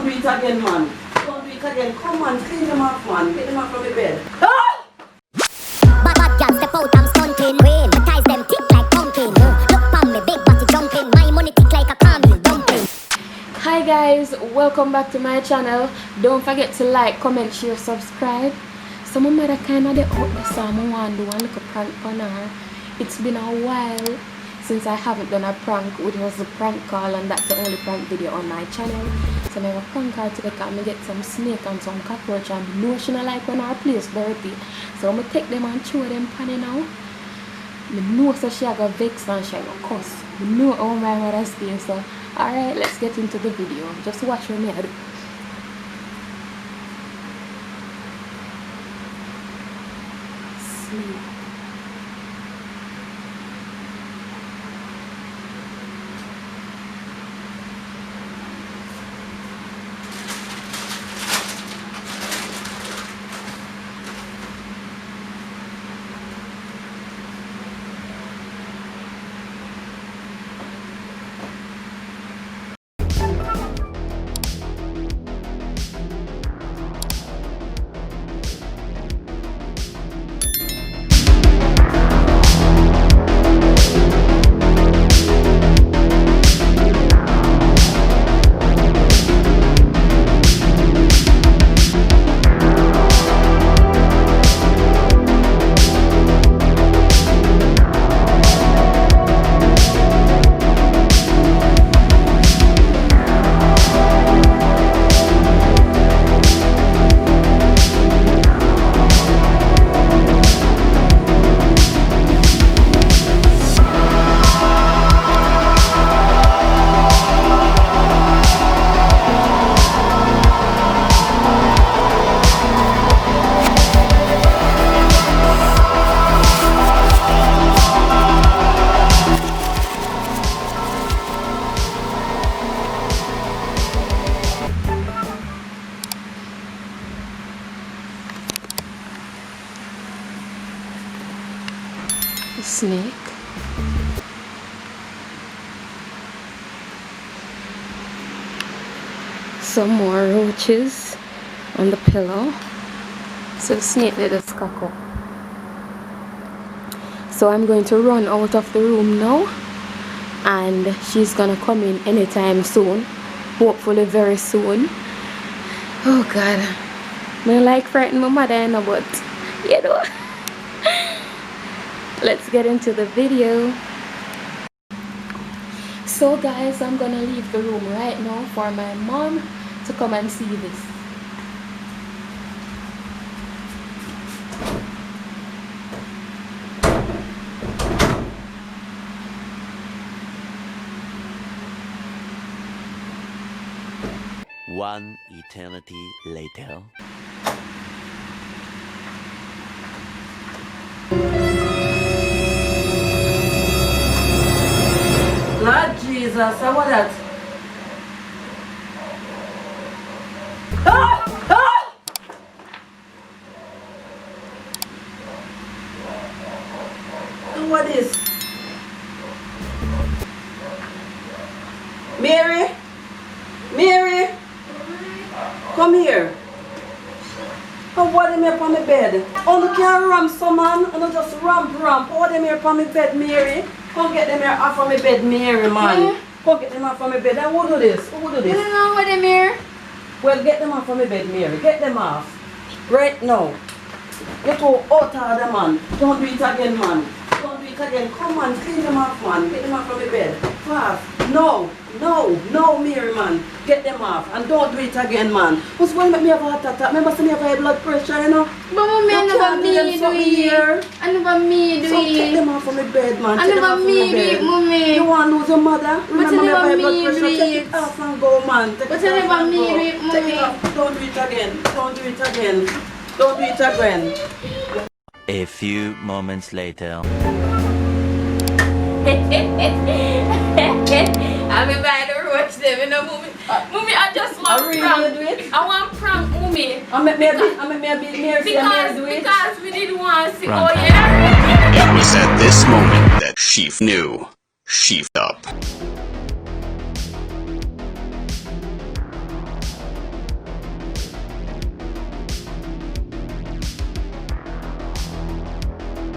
Don't do it again, man. Don't do it again. Come on, clean them off, man. Get them off from the bed. Ah! Bad girl step out, I'm stunting. Ties them tick like pumpkin. Look pon me, big body jumping. My money tick like a caramel dumpling. Hi guys, welcome back to my channel. Don't forget to like, comment, share, subscribe. Some of my kind of the out there, so I want to do a little prank on her. It's been a while since I haven't done a prank, which was a prank call, and that's the only prank video on my channel. So I have a prank call today, because I get some snake and some cockroach, and the notion I like when our place dirty. So I'm going to take them and throw them panny now. I know so she got vex and she got cuss. I know how my mother stays. So alright, let's get into the video. Just watch what me. Sleep. Snake. Some more roaches on the pillow. So the snake let us cock up. So I'm going to run out of the room now, and she's gonna come in anytime soon, hopefully very soon. Oh God, I like frighten my mother, but you know. Let's get into the video. So guys, I'm gonna leave the room right now for my mom to come and see this. One eternity later. Lord Jesus, what that? Ah! Ah! What is? Mary? Mary? Come here. Oh, what am I up on the bed? Oh, you can't ramp some man. Oh, just ramp. What am I up on the bed, Mary? Come get them here off of my bed, Mary, man. Come get them off of my bed. And who do this? Who do this? I don't know what them here. Well, get them off of my bed, Mary. Get them off. Right now. You too out of the man. Don't do it again, man. Don't do it again. Come on, clean them off, man. Get them off of my bed. Fast. No, Mary, man. Get them off. And don't do it again, man. What's going to make me have a heart attack? Remember, see me have high blood pressure, you know? But mommy, I never me do it. I never me do it. So take them off from my bed, man. I never me do it, mommy. You want to lose your mother? Remember, me have high blood pressure. Take it off and go, man. But I never me do it, mommy. Take it off. Don't do it again. Don't do it again. Don't do it again. A few moments later. I'm about to watch them in a movie. Mommy, I just want prank. I want prank, mommy. I make me a bit Because we didn't want to see. Prank. Oh yeah. It was at this moment that she knew. She f***ed up.